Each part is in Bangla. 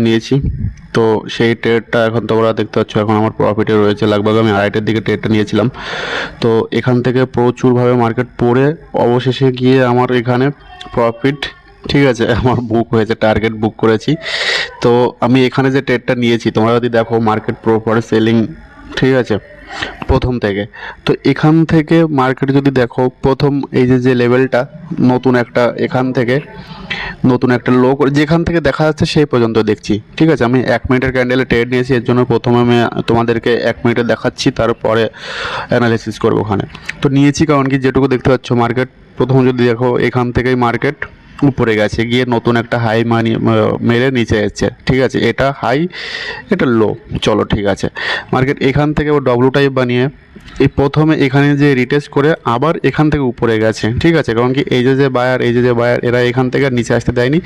নিয়েছি। তো সেই ট্রেডটা এখন তোমরা দেখতে পাচ্ছ, এখন আমার প্রফিটে রয়েছে। লাগভাগ আমি 2:30-এর দিকে ট্রেডটা নিয়েছিলাম। তো এখান থেকে প্রচুরভাবে মার্কেট পড়ে অবশেষে গিয়ে আমার এখানে প্রফিট, ঠিক আছে, আমার বুক হয়েছে, টার্গেট বুক করেছি। তো আমি এখানে যে ট্রেডটা নিয়েছি, তোমরা যদি দেখো মার্কেট প্রপার সেলিং, ঠিক আছে, প্রথম থেকে। তো এখান থেকে মার্কেট যদি দেখো, প্রথম এই যে লেভেলটা নতুন একটা, এখান থেকে নতুন একটা লো করে যেখান থেকে দেখা যাচ্ছে সেই পর্যন্ত দেখছি, ঠিক আছে। আমি 1 মিনিটের ক্যান্ডেলে ট্রেড নিয়েছি, এর জন্য প্রথমে আমি তোমাদেরকে 1 মিনিটে দেখাচ্ছি, তারপরে অ্যানালিসিস করবো ওখানে। তো নিয়েছি কারণ কি, যেটুকু দেখতে পাচ্ছ মার্কেট প্রথম যদি দেখো, এখান থেকেই মার্কেট উপরে গেছে, গিয়ে নতুন একটা হাই মেরে নিচে এসেছে, ঠিক আছে। এটা হাই, এটা লো, চলো ঠিক আছে। মার্কেট এখান থেকে ও ডব্লু টাইপ বানিয়ে এই প্রথমে এখানে যে রিটেস্ট করে আবার এখান থেকে উপরে গেছে, ঠিক আছে। কারণ কি এই যে বায়ার, এই যে বায়ার, এরা এখান থেকে আর নিচে আসতে দেয়নি,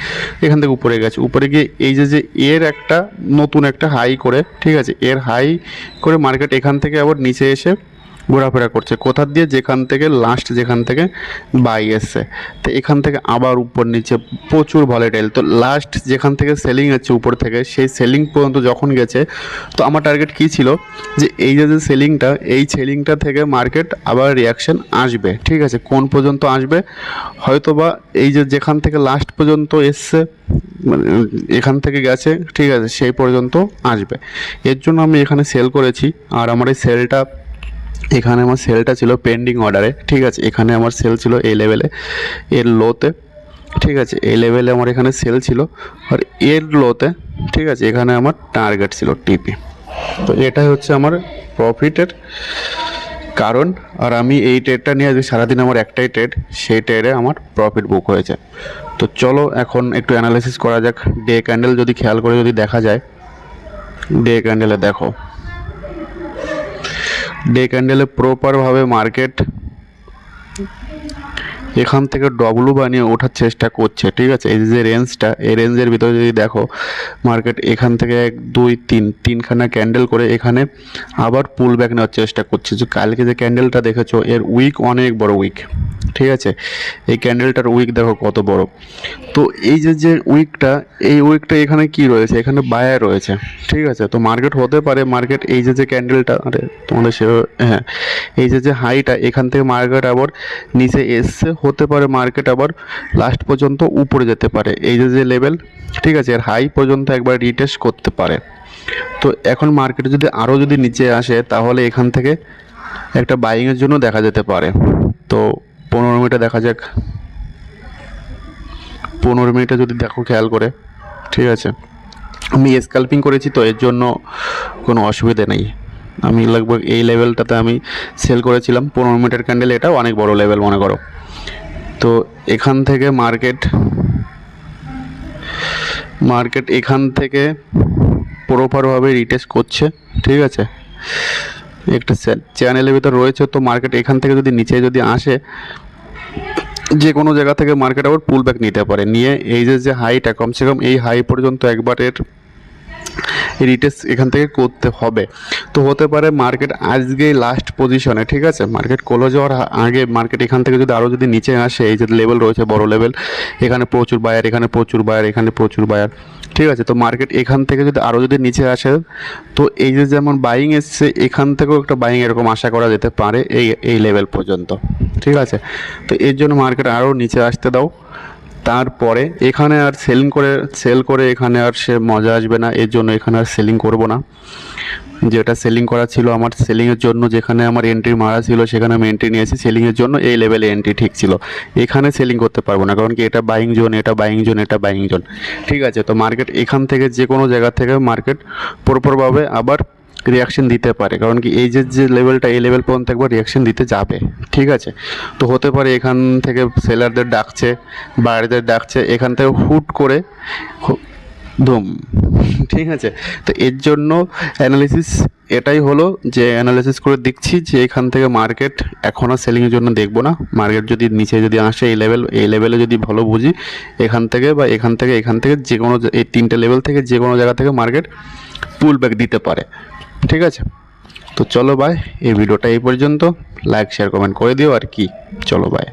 এখান থেকে উপরে গেছে। উপরে গিয়ে এই যে এর একটা নতুন একটা হাই করে, ঠিক আছে, এর হাই করে মার্কেট এখান থেকে আবার নিচে এসে ঘোরাফেরা করছে, কোথার দিয়ে, যেখান থেকে লাস্ট, যেখান থেকে বাই এসছে। তো এখান থেকে আবার উপর নিচে প্রচুর ভলেটাইল। তো লাস্ট যেখান থেকে সেলিং হচ্ছে উপর থেকে, সেই সেলিং পর্যন্ত যখন গেছে, তো আমার টার্গেট কী ছিল, যে এই যে সেলিংটা, এই সেলিংটা থেকে মার্কেট আবার রিয়াকশন আসবে, ঠিক আছে। কোন পর্যন্ত আসবে, হয়তো বা এই যে যেখান থেকে লাস্ট পর্যন্ত এসছে, মানে এখান থেকে গেছে, ঠিক আছে, সেই পর্যন্ত আসবে। এর জন্য আমি এখানে সেল করেছি। আর আমার এই সেলটা, এখানে আমার সেলটা ছিল পেন্ডিং অর্ডারে, ঠিক আছে। এখানে আমার সেল ছিল এই লেভেলে, এর লোতে, ঠিক আছে, এই লেভেলে আমার এখানে সেল ছিল, আর এর লোতে, ঠিক আছে, এখানে আমার টার্গেট ছিল টিপি। তো এটাই হচ্ছে আমার প্রফিটের কারণ। আর আমি এই ট্রেডটা নিয়ে আজকে সারাদিন আমার একটাই ট্রেড, সেই ট্রেডে আমার প্রফিট বুক হয়েছে। তো চলো এখন একটু অ্যানালাইসিস করা যাক। ডে ক্যান্ডেল যদি খেয়াল করে যদি দেখা যায়, ডে ক্যান্ডেলে দেখো, ডে ক্যান্ডেলে প্রপারভাবে মার্কেট এখান থেকে ডব্লু বানিয়ে ওঠার চেষ্টা করছে, ঠিক আছে। এই যে রেঞ্জটা, এই রেঞ্জের ভিতরে যদি দেখো মার্কেট এখান থেকে 1 2 3 তিনখানা ক্যান্ডেল করে এখানে আবার পুল ব্যাক নেওয়ার চেষ্টা করছে। যে কালকে যে ক্যান্ডেলটা দেখেছো, এর উইক অনেক বড় উইক, ঠিক আছে। এই ক্যান্ডেলটার উইক দেখো কত বড়। তো এই যে উইকটা, এই উইকটা এখানে কি রয়েছে, এখানে বায়ার রয়েছে, ঠিক আছে। তো মার্কেট হতে পারে, মার্কেট এই যে ক্যান্ডেলটা, আরে তোমাদের সে, হ্যাঁ, এই যে হাইটা, এখান থেকে মার্কেট আবার নিচে এসছে, হতে পারে মার্কেট আবার লাস্ট পর্যন্ত উপরে যেতে পারে, এই যে লেভেল, ঠিক আছে, এর হাই পর্যন্ত একবার রিটেস্ট করতে পারে। তো এখন মার্কেট যদি আরও যদি নিচে আসে, তাহলে এখান থেকে একটা বাইংয়ের জন্য দেখা যেতে পারে। তো 15 মিনিটে দেখা যাক, 15 মিনিটে যদি দেখো খেয়াল করে, ঠিক আছে। আমি স্ক্যাল্পিং করেছি, তো এর জন্য কোনো অসুবিধা নেই। আমি লাগভগ এই লেভেলটাতে আমি সেল করেছিলাম 15 মিনিটের ক্যান্ডেল, এটাও অনেক বড় লেভেল মনে করো। তো এখান থেকে মার্কেট এখান থেকে প্রপারভাবে রিটেস্ট করছে, ঠিক আছে। একটা চ্যানেলের ভিতর রয়েছে, তো মার্কেট এখান থেকে যদি নিচে যদি আসে, যে কোনো জায়গা থেকে মার্কেট আবার পুল ব্যাক নিতে পারে, নিয়ে এই যে হাইটা, কমসে কম এই হাই পর্যন্ত একবার এর রিটেস্ট এখান থেকে করতে হবে। তো হতে পারে মার্কেট আজকেই লাস্ট পজিশনে, ঠিক আছে। মার্কেট ক্লোজ হওয়ার আগে মার্কেট এখান থেকে যদি আরও যদি নিচে আসে, এই যে লেভেল রয়েছে বড় লেভেল, এখানে প্রচুর বায়ার, এখানে প্রচুর বায়ার, এখানে প্রচুর বায়ার, ঠিক আছে। তো মার্কেট এখান থেকে যদি আরও যদি নিচে আসে, তো এই যে যেমন বাইং এসছে, এখান থেকেও একটা বাইং এরকম আশা করা যেতে পারে এই লেভেল পর্যন্ত, ঠিক আছে। তো এর জন্য মার্কেট আরও নিচে আসতে দাও। তারপরে এখানে আর সেল করে এখানে আর সে মজা আসবে না, এর জন্য এখানে আর সেলিং করব না। যেটা সেলিং করা ছিল আমার, সেলিংয়ের জন্য যেখানে আমার এন্ট্রি মারা ছিল, সেখানে আমি এন্ট্রি নিয়েছি সেলিংয়ের জন্য, এই লেভেলে এন্ট্রি ঠিক ছিল। এখানে সেলিং করতে পারবো না, কারণ কি এটা বাইং জোন, এটা বাইং জোন, এটা বাইং জোন, ঠিক আছে। তো মার্কেট এখান থেকে যে কোনো জায়গা থেকে মার্কেট প্রপারভাবে আবার রিয়াকশন দিতে পারে, কারণ কি এই যে লেভেলটা, এই লেভেল পর্যন্ত একবার রিয়াকশন দিতে যাবে, ঠিক আছে। তো হতে পারে এখান থেকে সেলারদের ডাকছে, বায়ারদের ডাকছে, এখান থেকে হুট করে ধুম, ঠিক আছে। তো এর জন্য অ্যানালিসিস এটাই হলো, যে অ্যানালিসিস করে দেখছি যে এখান থেকে মার্কেট এখন আর সেলিংয়ের জন্য দেখবো না। মার্কেট যদি নিচে যদি আসে, এই লেভেলে যদি ভালো বুঝি, এখান থেকে বা এখান থেকে যে কোনো, এই 3টে লেভেল থেকে যে কোনো জায়গা থেকে মার্কেট পুল ব্যাক দিতে পারে, ঠিক আছে। তো চলো বাই, এই ভিডিওটা এই পর্যন্ত। লাইক শেয়ার কমেন্ট করে দিও আর কি, চলো বাই।